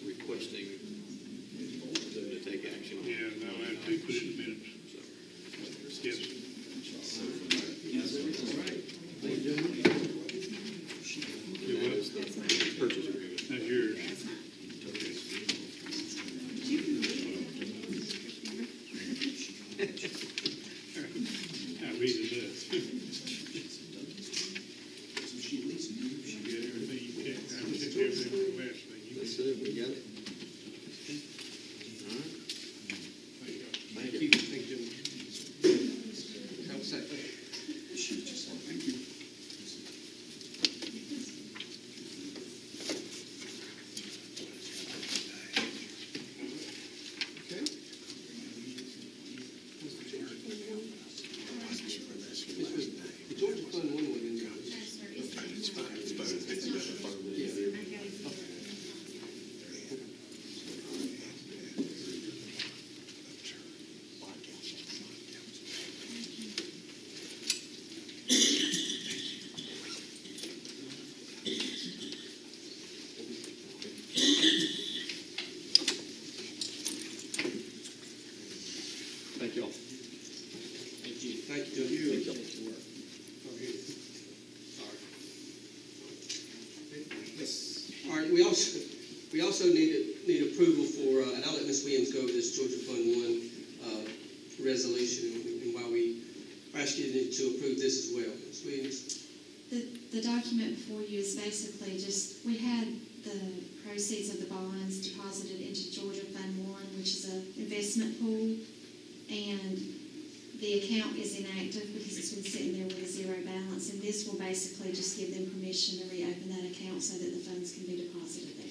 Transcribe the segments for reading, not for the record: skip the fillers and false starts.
requesting them to take action. Yeah, no, I have to put it in the minutes. Yes. Do what? Purchase agreement. That's yours. I read it up. You got everything you checked. I checked everything from the last thing. You That's it, we got it. All right. Thank you. Thank you. Have a second. Thank you. Okay. The Georgia Fund one went in there. Thank you all. Thank you. Thank you. Thank you. All right, we also need approval for, and I'll let Ms. Williams go over this Georgia Fund One resolution and why we are asking you to approve this as well. Ms. Williams? The document before you is basically just, we had the proceeds of the bonds deposited into Georgia Fund One, which is an investment pool, and the account is inactive because it's been sitting there with a zero balance, and this will basically just give them permission to reopen that account so that the funds can be deposited there.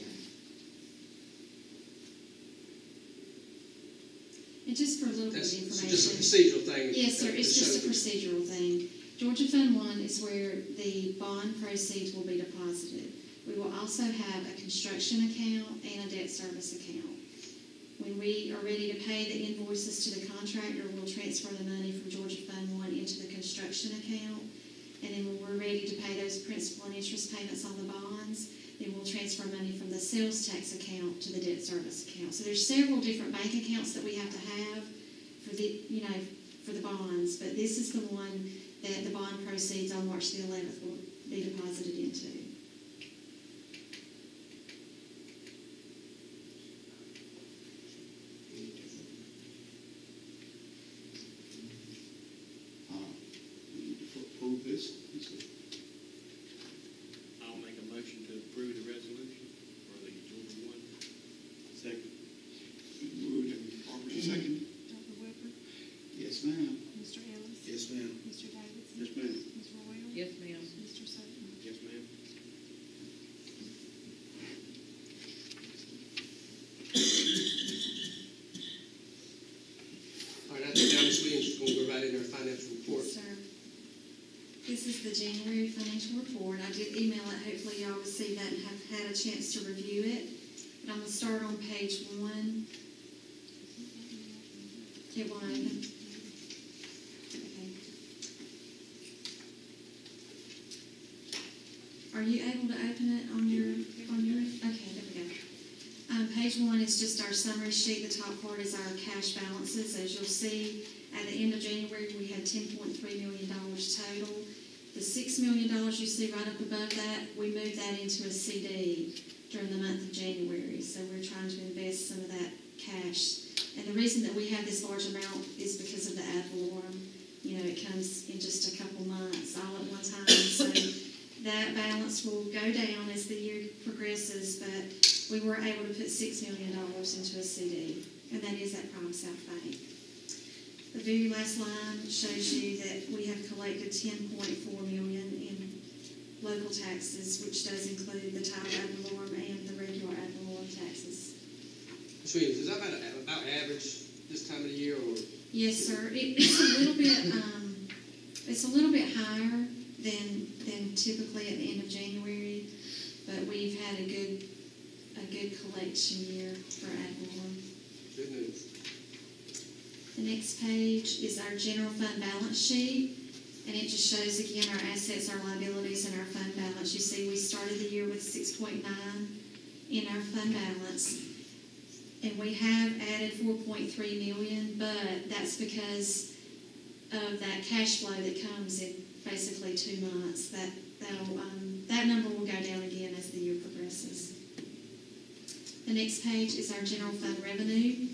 And just for a little bit of information. Just a procedural thing. Yes, sir, it's just a procedural thing. Georgia Fund One is where the bond proceeds will be deposited. We will also have a construction account and a debt service account. When we are ready to pay the invoices to the contractor, we'll transfer the money from Georgia Fund One into the construction account. And then when we're ready to pay those principal and interest payments on the bonds, then we'll transfer money from the sales tax account to the debt service account. So there's several different bank accounts that we have to have for the, for the bonds, but this is the one that the bond proceeds on March the 11th will be deposited into. We need to approve this. I'll make a motion to approve the resolution for the Georgia One. Second. Moved and properly second. Dr. Whipper? Yes, ma'am. Mr. Ellis? Yes, ma'am. Mr. Davidson? Yes, ma'am. Ms. Royal? Yes, ma'am. Mr. Sutton? Yes, ma'am. All right, I think now Ms. Williams is going to go right into our financial report. Yes, sir. This is the January financial report. I did email it. Hopefully y'all received that and have had a chance to review it. But I'm going to start on page 1. It won't open. Okay. Are you able to open it on your, okay, there we go. Page 1 is just our summary sheet. The top part is our cash balances. As you'll see, at the end of January, we had $10.3 million total. The $6 million you see right up above that, we moved that into a CD during the month of January. So we're trying to invest some of that cash. And the reason that we have this large amount is because of the ad valorem. It comes in just a couple months all at one time. So that balance will go down as the year progresses, but we were able to put $6 million into a CD, and that is at Prime South Bank. The very last line shows you that we have collected $10.4 million in local taxes, which does include the title ad valorem and the regular ad valorem taxes. Ms. Williams, is that about average this time of the year, or? Yes, sir. It's a little bit higher than typically at the end of January, but we've had a good collection year for ad valorem. Good news. The next page is our general fund balance sheet, and it just shows again our assets, our liabilities, and our fund balance. You see we started the year with $6.9 in our fund balance. And we have added 4.3 million, but that's because of that cash flow that comes in basically 2 months. That number will go down again as the year progresses. The next page is our general fund revenue.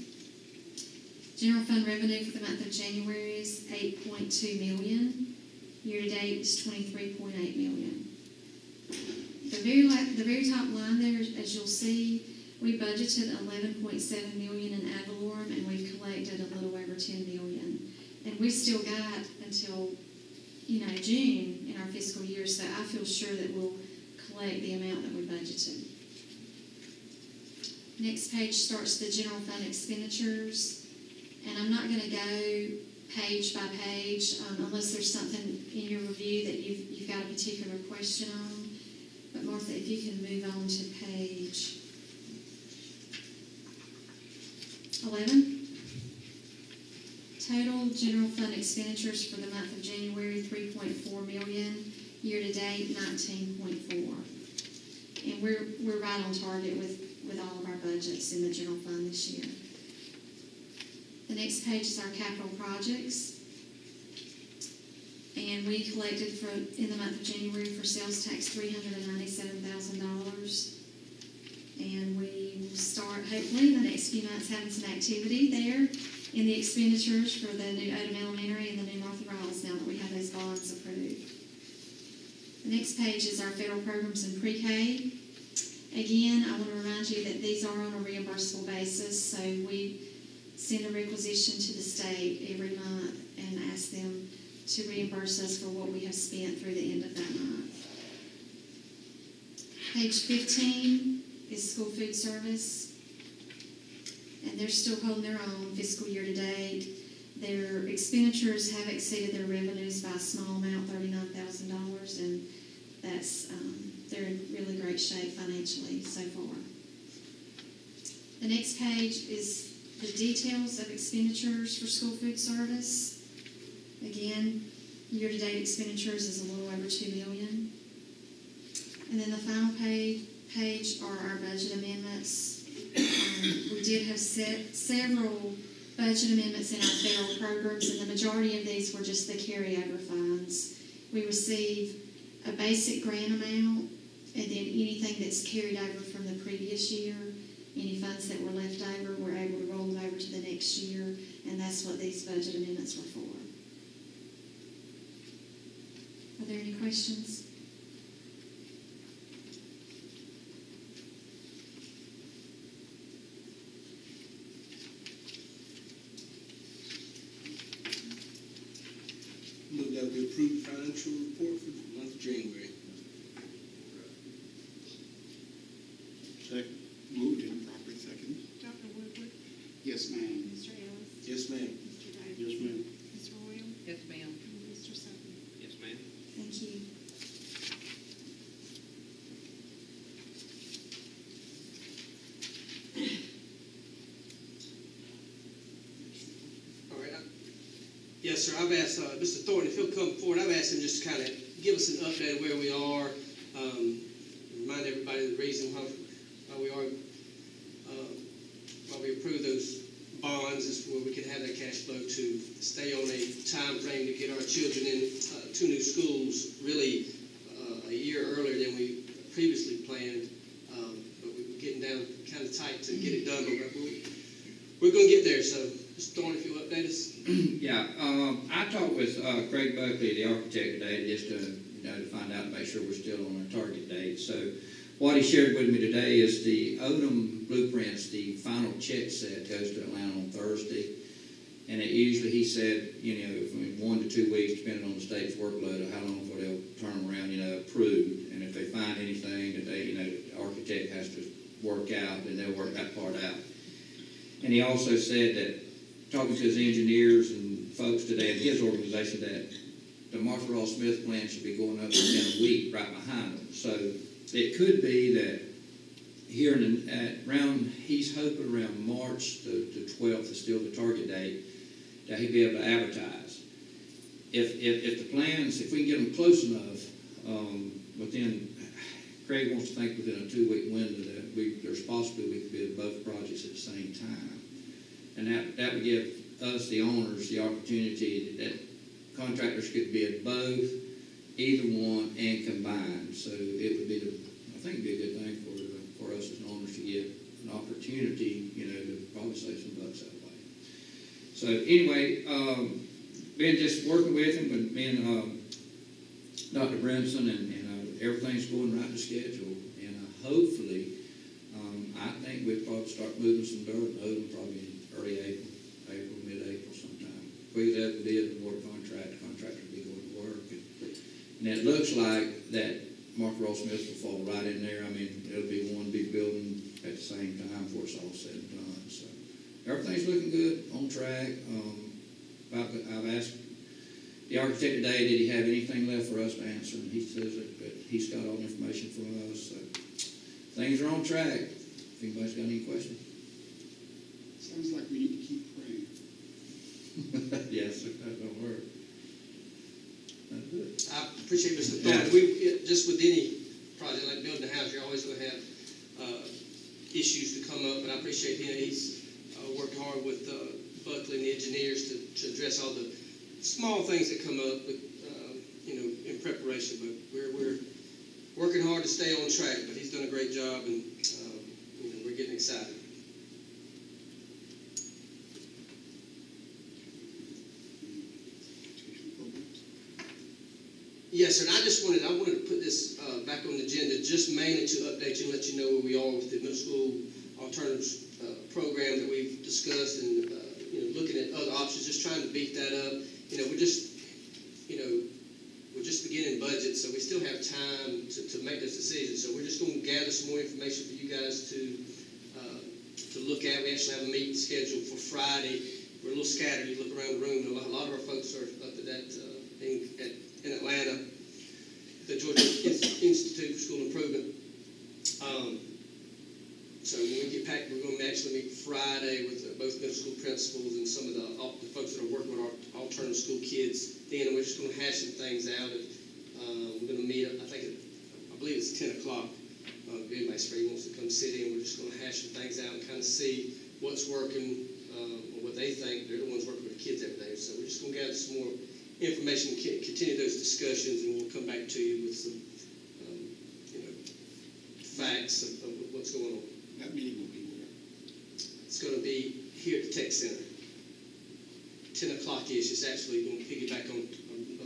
General fund revenue for the month of January is 8.2 million. Year-to-date is 23.8 million. The very top line there, as you'll see, we budgeted 11.7 million in ad valorem, and we've collected a little over 10 million. And we've still got until, June in our fiscal year, so I feel sure that we'll collect the amount that we budgeted. Next page starts the general fund expenditures, and I'm not going to go page by page unless there's something in your review that you've got a particular question on. But Martha, if you can move on to page 11. Total general fund expenditures for the month of January, 3.4 million. Year-to-date, 19.4. And we're right on target with all of our budgets in the general fund this year. The next page is our capital projects. And we collected in the month of January for sales tax $397,000. And we will start, hopefully, in the next few months having some activity there in the expenditures for the new Odom Elementary and the new Martha Riles now that we have those bonds approved. The next page is our federal programs in pre-K. Again, I want to remind you that these are on a reimbursable basis, so we send a requisition to the state every month and ask them to reimburse us for what we have spent through the end of that month. Page 15 is school food service, and they're still holding their own fiscal year to date. Their expenditures have exceeded their revenues by a small amount, $39,000, and they're in really great shape financially so far. The next page is the details of expenditures for school food service. Again, year-to-date expenditures is a little over $2 million. And then the final page are our budget amendments. We did have several budget amendments in our federal programs, and the majority of these were just the carryover funds. We receive a basic grant amount, and then anything that's carried over from the previous year, any funds that were left over, we're able to roll them over to the next year, and that's what these budget amendments were for. Are there any questions? Move that we approve the financial report for the month of January. Second. Moved and properly second. Dr. Woodward, Yes, ma'am. Mr. Ellis, Yes, ma'am. Mr. Davis. Yes, ma'am. Mr. Williams, Yes, ma'am. and Mr. Sutton. Yes, ma'am. Thank you. All right. Yes, sir. I've asked Mr. Thornton if he'll come forward. I've asked him just to kind of give us an update of where we are, remind everybody of the reason why we are, why we approve those bonds is where we can have that cash flow to stay on a time frame to get our children in 2 new schools really a year earlier than we previously planned. But we were getting down kind of tight to get it done, but we're going to get there. So, Mr. Thornton, if you'll update us. Yeah, I talked with Craig Buckley, the architect, today, just to find out and make sure we're still on our target date. So, what he shared with me today is the Odom blueprints. The final check set goes to Atlanta on Thursday, and it usually, he said, from 1 to 2 weeks, depending on the state's workload, of how long before they'll turn them around, approved. And if they find anything that the architect has to work out, then they'll work that part out. And he also said that, talking to his engineers and folks today in his organization, that the Martha Riles Smith plan should be going up within a week right behind them. So it could be that here he's hoping around March the 12th is still the target date, that he'll be able to advertise. If the plans, if we can get them close enough, Craig wants to think within a 2-week window that there's possibly we could bid both projects at the same time. And that would give us, the owners, the opportunity that contractors could bid both, either one, and combine. So it would be, I think it'd be a good thing for us as owners to get an opportunity, to probably save some bucks that way. So anyway, been just working with him, but me and Dr. Brimson, and everything's going right to schedule. And hopefully, I think we'll probably start moving some dirt and probably in early April, mid-April sometime. We could have to bid the water contractor will be going to work. And it looks like that Mark Roll Smith will fall right in there. I mean, it'll be one big building at the same time before it's all said and done. So everything's looking good, on track. I've asked the architect today, did he have anything left for us to answer? And he says that he's got all the information from us. So things are on track. If anybody's got any questions. Sounds like we need to keep praying. Yes, that'll work. That's good. I appreciate Mr. Thorne. Yeah. Just with any project like building a house, you're always going to have issues to come up, but I appreciate him. He's worked hard with Buckley and the engineers to address all the small things that come up, with, in preparation. But we're working hard to stay on track. But he's done a great job, and we're getting excited. Yes, sir. And I wanted to put this back on the agenda, just mainly to update you and let you know where we are with the middle school alternatives program that we've discussed, and looking at other options, just trying to beef that up. We're just beginning budget, so we still have time to make those decisions. So we're just going to gather some more information for you guys to look at. We actually have a meeting scheduled for Friday. We're a little scattered. You look around the room, a lot of our folks are up at that in Atlanta, the Georgia Institute for School Improvement. So when we get back, we're going to actually meet Friday with both middle school principals and some of the folks that are working with our alternative school kids. Then we're just going to hash some things out. We're going to meet up, I believe it's 10 o'clock. If anybody's free wants to come sit in, we're just going to hash some things out and kind of see what's working, or what they think. They're the ones working with the kids every day. So we're just going to gather some more information, continue those discussions, and we'll come back to you with some facts of what's going on. That meeting will be where? It's going to be here at the Tech Center. 10 o'clock-ish. It's actually going to piggyback on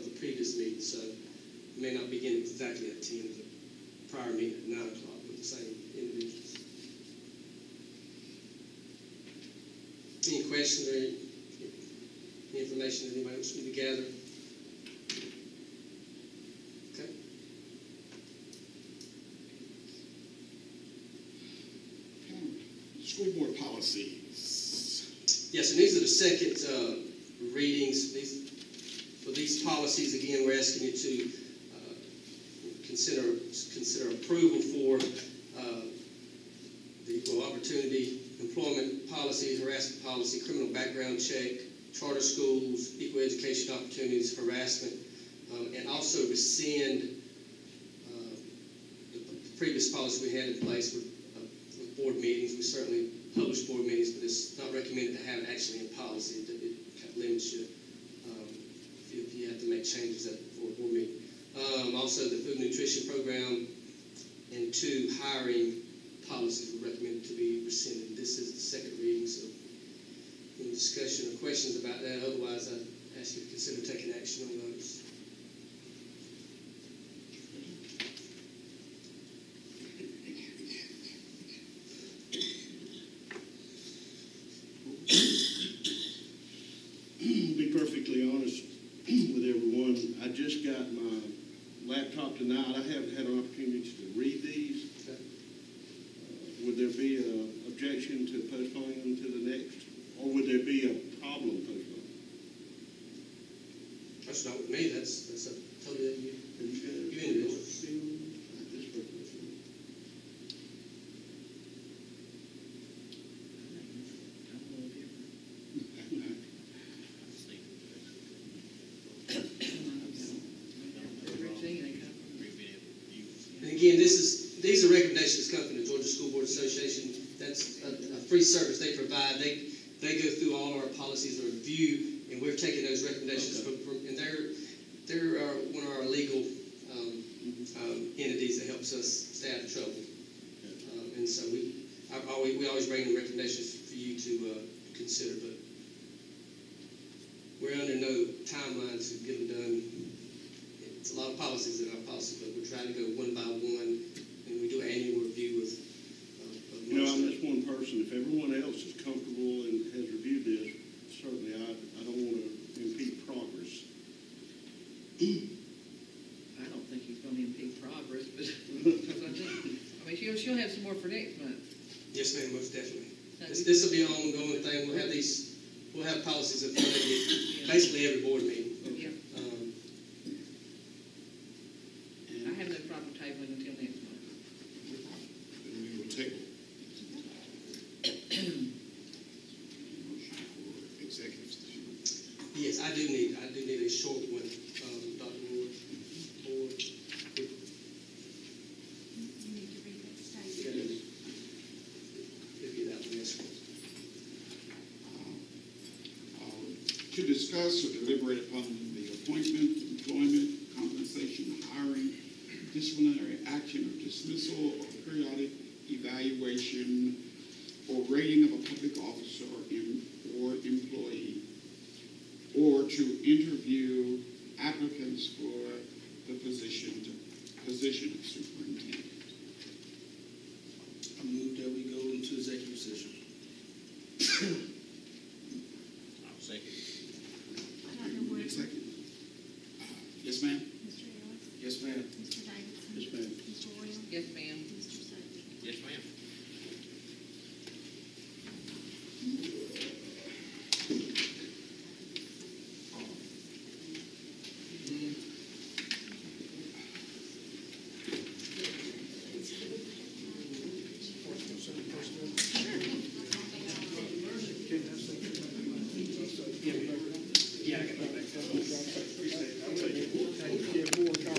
the previous meeting, so it may not begin exactly at 10. The prior meeting at 9 o'clock with the same individuals. Any questions or any information that anybody wants me to gather? Okay. School board policies. Yes, and these are the second readings. For these policies, again, we're asking you to consider approval for the equal opportunity employment policy, harassment policy, criminal background check, charter schools, equal education opportunities, harassment, and also rescind the previous policy we had in place with board meetings. We certainly publish board meetings, but it's not recommended to have it actually in policy. It kind of limits you if you have to make changes for a board meeting. Also, the food nutrition program and 2 hiring policies were recommended to be rescinded. This is the second reading, so any discussion or questions about that? Otherwise, I'd ask you to consider taking action on those. To be perfectly honest with everyone, I just got my laptop tonight. I haven't had an opportunity to read these. Okay. Would there be an objection to postponing them to the next, or would there be a problem postponing? That's not with me. That's a totally up to you. You individuals. And again, these are recommendations coming from the Georgia School Board of Association, that's a free service they provide. They go through all our policies and review, and we're taking those recommendations and they're one of our legal entities that helps us stay out of trouble. And so we always bring in recommendations for you to consider, but we're under no timeline to get them done. It's a lot of policies in our policy, but we're trying to go one by one, and we do an annual review of You know, most I'm of just one person. If everyone else is comfortable and has reviewed this, certainly I don't want to impede progress. I don't think he's gonna impede progress, but, because I mean, she'll have some more for next month. Yes, ma'am, most definitely. This will be an ongoing thing. We'll have policies in front of you, basically every board meeting. Yeah, Um, I have no problem tabling until next month. Then we will table. Motion for executive session. Yes, I do need a short one, Dr. Ward. You need to read that statement. If you that one, yes, please. To discuss or deliberate upon the appointment, employment, compensation, hiring, disciplinary action or dismissal, or periodic evaluation or rating of a public officer or employee, or to interview applicants for the position of superintendent.